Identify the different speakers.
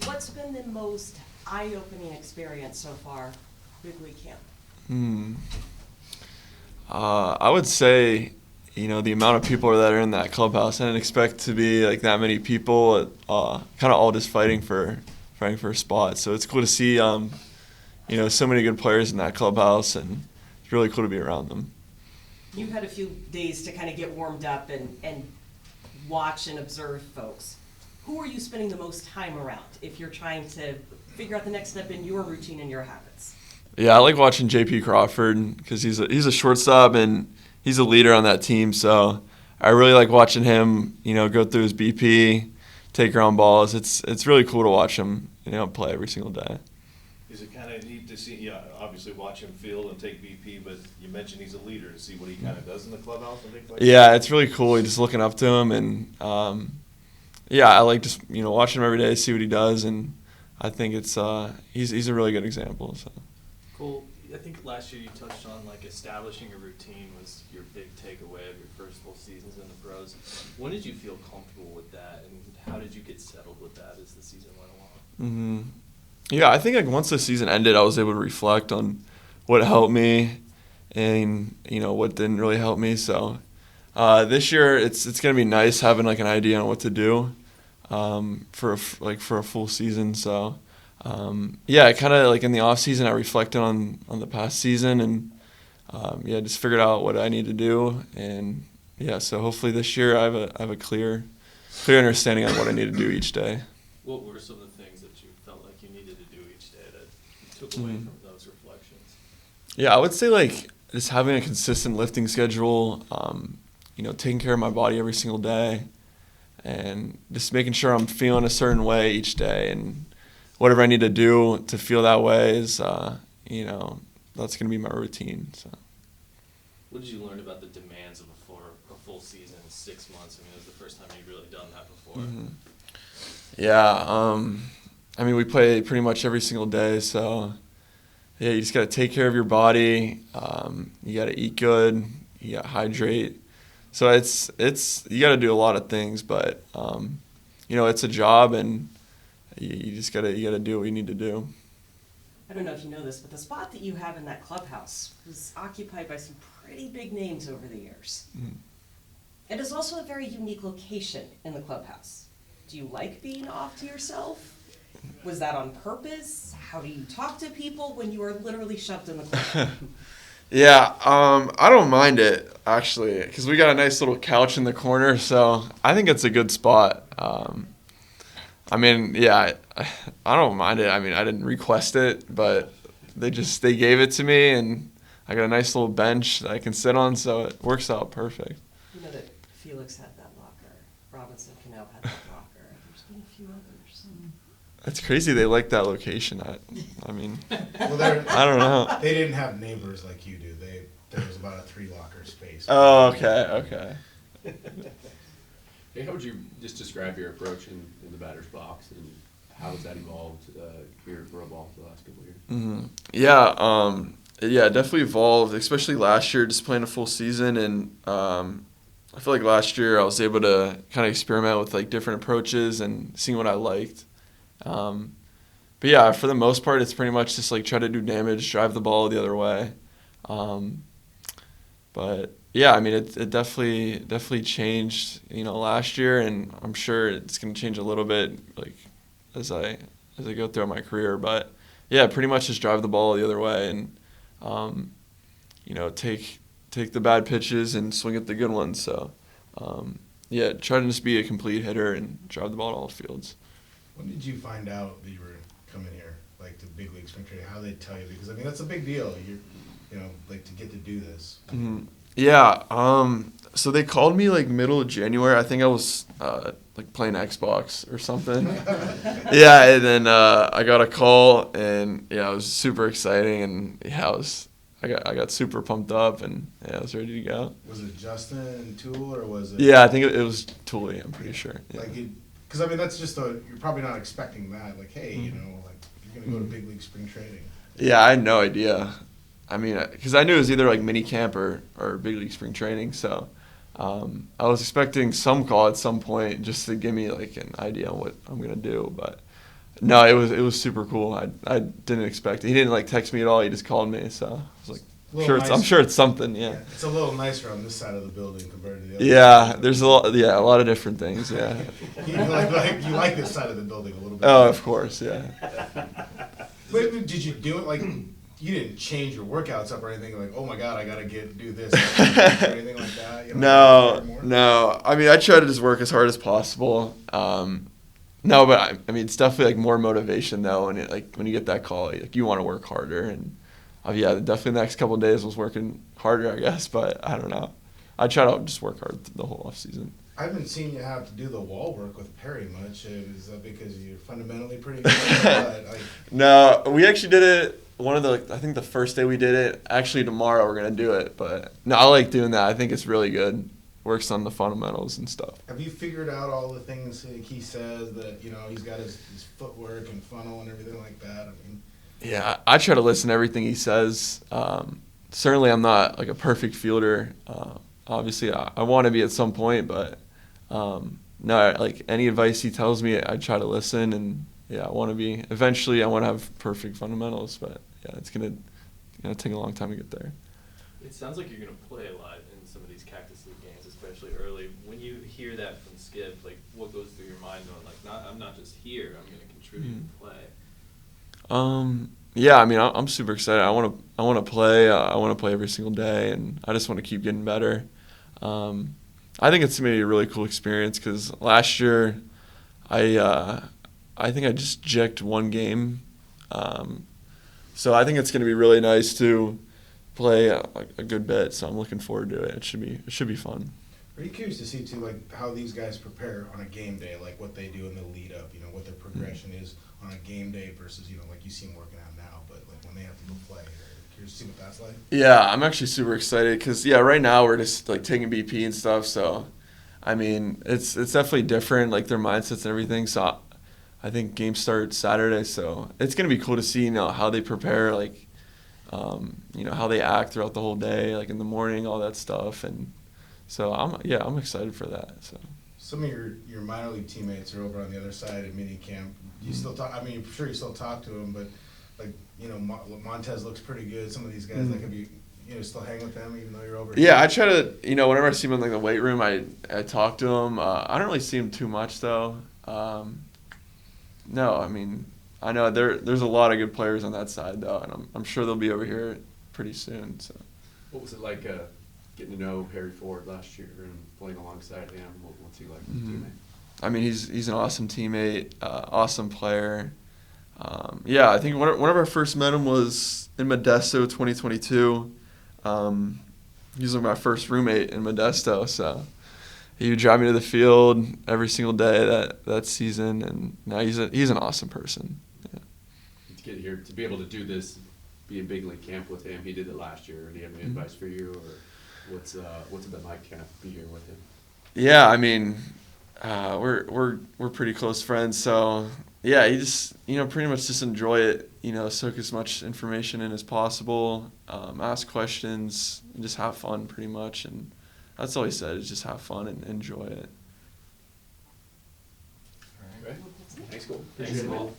Speaker 1: What's been the most eye-opening experience so far, big league camp?
Speaker 2: I would say, the amount of people that are in that clubhouse. I didn't expect to be like that many people, kind of all just fighting for a spot. So it's cool to see, so many good players in that clubhouse, and it's really cool to be around them.
Speaker 1: You've had a few days to kind of get warmed up and watch and observe folks. Who are you spending the most time around if you're trying to figure out the next step in your routine and your habits?
Speaker 2: Yeah, I like watching JP Crawford because he's a shortstop and he's a leader on that team. So I really like watching him, go through his BP, take ground balls. It's really cool to watch him, play every single day.
Speaker 3: Is it kind of neat to see, obviously watch him field and take BP, but you mentioned he's a leader, to see what he kind of does in the clubhouse and things like that?
Speaker 2: Yeah, it's really cool. Just looking up to him, and I like just watching him every day, see what he does, and I think it's he's a really good example. So.
Speaker 4: Cool. I think last year you touched on establishing a routine was your big takeaway of your first full seasons in the pros. When did you feel comfortable with that, and how did you get settled with that as the season went along?
Speaker 2: Yeah, I think once the season ended, I was able to reflect on what helped me and what didn't really help me. So this year it's gonna be nice having an idea on what to do for a full season. So I kind of in the off season I reflected on the past season and just figured out what I need to do, and so hopefully this year I have a clear understanding on what I need to do each day.
Speaker 4: What were some of the things that you felt like you needed to do each day that you took away from those reflections?
Speaker 2: Yeah, I would say just having a consistent lifting schedule, taking care of my body every single day, and just making sure I'm feeling a certain way each day, and whatever I need to do to feel that way is, that's going to be my routine. So.
Speaker 4: What did you learn about the demands of a full season, 6 months? I mean, it was the first time you'd really done that before.
Speaker 2: Yeah, we play pretty much every single day, so you just got to take care of your body. You got to eat good. You got to hydrate. So it's you got to do a lot of things, but it's a job, and you just got to do what you need to do.
Speaker 1: I don't know if you know this, but the spot that you have in that clubhouse was occupied by some pretty big names over the years. It is also a very unique location in the clubhouse. Do you like being off to yourself? Was that on purpose? How do you talk to people when you are literally shoved in the clubhouse?
Speaker 2: Yeah, I don't mind it, actually, because we got a nice little couch in the corner, so I think it's a good spot. I don't mind it. I didn't request it, but they gave it to me, and I got a nice little bench that I can sit on, so it works out perfect.
Speaker 1: You know that Felix had that locker. Robinson Cano had that locker. There's been a few others.
Speaker 2: That's crazy they like that location.
Speaker 5: Well,
Speaker 2: I don't know.
Speaker 5: They didn't have neighbors like you do. There was about a 3-locker space.
Speaker 2: Oh, okay.
Speaker 6: Hey, how would you just describe your approach in the batter's box, and how has that evolved here at Pro Ball for the last couple of years?
Speaker 2: It definitely evolved, especially last year, just playing a full season. And I feel like last year I was able to kind of experiment with different approaches and seeing what I liked. For the most part, it's pretty much just try to do damage, drive the ball the other way. It definitely changed, last year, and I'm sure it's going to change a little bit, as I go throughout my career. But pretty much just drive the ball the other way, and take the bad pitches and swing at the good ones. So try to just be a complete hitter and drive the ball to all fields.
Speaker 5: When did you find out that you were coming here, to big league spring training? How they tell you? Because that's a big deal. To get to do this.
Speaker 2: So they called me middle of January. I think I was playing Xbox or something. And then I got a call, and it was super exciting, and I got super pumped up, and I was ready to go.
Speaker 5: Was it Justin Tulowitzki, or was it?
Speaker 2: Yeah, I think it was Tulowitzki, I'm pretty sure. Yeah.
Speaker 5: Because that's just you're probably not expecting that. You're going to go to big league spring training.
Speaker 2: Yeah, I had no idea. Because I knew it was either mini camp or big league spring training. So I was expecting some call at some point just to give me an idea on what I'm going to do. But No, it was super cool. I didn't expect it. He didn't like text me at all. He just called me. So I was like, I'm sure it's something. Yeah.
Speaker 5: It's a little nicer on this side of the building compared to the other.
Speaker 2: Yeah, there's a lot of different things. Yeah.
Speaker 5: you like this side of the building a little bit.
Speaker 2: Oh, of course. Yeah.
Speaker 5: But did you do it like? You didn't change your workouts up or anything like, oh my God, I gotta do this or anything like that? You know,
Speaker 2: No. I mean, I try to just work as hard as possible. No, but I mean, it's definitely like more motivation though, and when you get that call, like you want to work harder, and yeah, definitely the next couple of days was working harder, I guess, but I don't know. I try to just work hard the whole off season.
Speaker 5: I haven't seen you have to do the wall work with Perry much. Is that because you're fundamentally pretty good?
Speaker 2: No, we actually did it. I think the first day we did it. Actually, tomorrow we're gonna do it. But no, I like doing that. I think it's really good. Works on the fundamentals and stuff.
Speaker 5: Have you figured out all the things like he says that he's got his footwork and funnel and everything like that? I mean,
Speaker 2: yeah, I try to listen to everything he says. Certainly, I'm not like a perfect fielder. Obviously, I want to be at some point, but no, like any advice he tells me, I try to listen and. Yeah, I want to be. Eventually, I want to have perfect fundamentals, but yeah, it's gonna take a long time to get there.
Speaker 4: It sounds like you're gonna play a lot in some of these Cactus League games, especially early. When you hear that from Skip, like what goes through your mind? Going like, I'm not just here. I'm gonna contribute and play.
Speaker 2: Yeah, I mean, I'm super excited. I want to play. I want to play every single day, and I just want to keep getting better. I think it's gonna be a really cool experience because last year, I think I just jicked one game. So I think it's going to be really nice to play a good bit. So I'm looking forward to it. It should be fun.
Speaker 5: Are you curious to see too, like how these guys prepare on a game day, like what they do in the lead up, what their progression is on a game day versus, like you see them working out now, but like when they have to go play. Curious to see what that's like?
Speaker 2: Yeah, I'm actually super excited because right now we're just like taking BP and stuff. So, I mean, it's definitely different, like their mindsets and everything. So. I think games start Saturday, so it's gonna be cool to see how they prepare, like how they act throughout the whole day, like in the morning, all that stuff, and so I'm excited for that. So
Speaker 5: some of your minor league teammates are over on the other side of mini camp. Do you still talk? I mean, I'm sure you still talk to them, but like Montez looks pretty good. Some of these guys that could be. Still hang with them even though you're over.
Speaker 2: Yeah, I try to. Whenever I see them in like the weight room, I talk to them. I don't really see them too much though. No, I mean, I know there's a lot of good players on that side though, and I'm sure they'll be over here pretty soon. So,
Speaker 6: what was it like getting to know Harry Ford last year and playing alongside him? What's he like as a teammate?
Speaker 2: I mean, he's an awesome teammate, awesome player. Yeah, I think one of our first met him was in Modesto 2022. He was like my first roommate in Modesto, so. He would drive me to the field every single day that season, and now he's an awesome person. Yeah.
Speaker 6: To get here, to be able to do this, be in big league camp with him, he did it last year. Do you have any advice for you, or what's it been like kind of be here with him?
Speaker 2: Yeah, I mean, we're pretty close friends, so yeah, you just pretty much just enjoy it. Soak as much information in as possible, ask questions, and just have fun, pretty much, and. That's all he said, is just have fun and enjoy it.
Speaker 6: All right. Thanks, Cole.
Speaker 4: Thanks, Cole.